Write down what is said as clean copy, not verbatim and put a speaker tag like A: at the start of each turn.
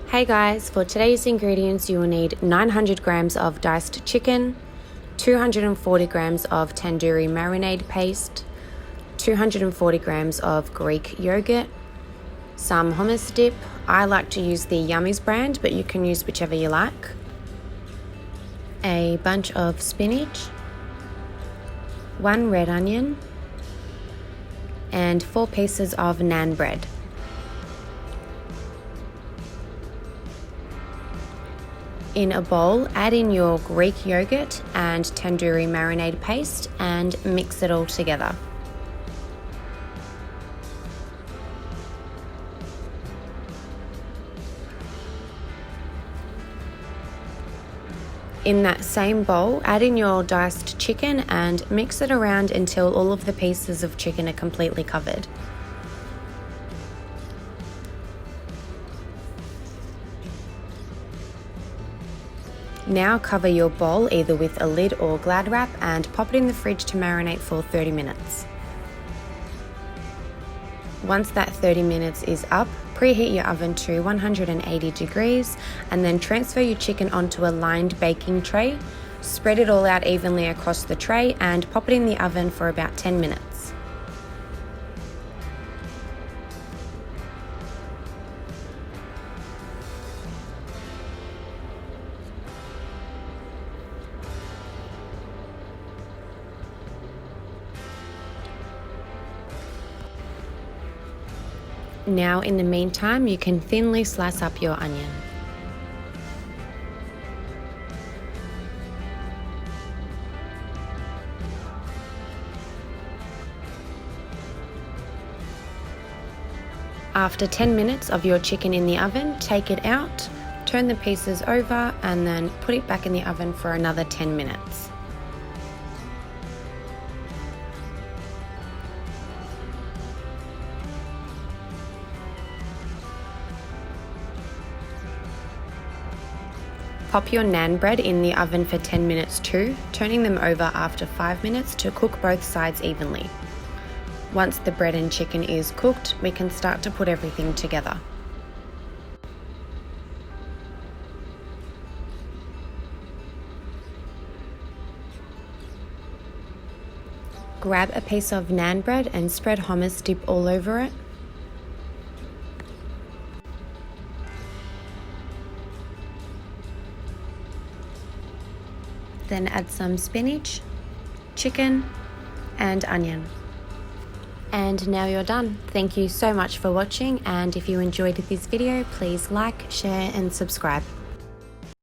A: Hey guys, for today's ingredients you will need 900 grams of diced chicken, 240 grams of tandoori marinade paste, 240 grams of Greek yogurt, some hummus dip. I like to use the Yummies brand, but you can use whichever you like, a bunch of spinach, 1 red onion, and 4 pieces of naan bread. In a bowl, add in your Greek yogurt and tandoori marinade paste and mix it all together. In that same bowl, add in your diced chicken and mix it around until all of the pieces of chicken are completely covered. Now cover your bowl either with a lid or Glad wrap and pop it in the fridge to marinate for 30 minutes. Once that 30 minutes is up, preheat your oven to 180 degrees and then transfer your chicken onto a lined baking tray. Spread it all out evenly across the tray and pop it in the oven for about 10 minutes. Now, in the meantime, you can thinly slice up your onion. After 10 minutes of your chicken in the oven, take it out, turn the pieces over, and then put it back in the oven for another 10 minutes. Pop your naan bread in the oven for 10 minutes too, turning them over after 5 minutes to cook both sides evenly. Once the bread and chicken is cooked, we can start to put everything together. Grab a piece of naan bread and spread hummus dip all over it. Then add some spinach, chicken, and onion. And now you're done. Thank you so much for watching, and if you enjoyed this video, please like, share, and subscribe.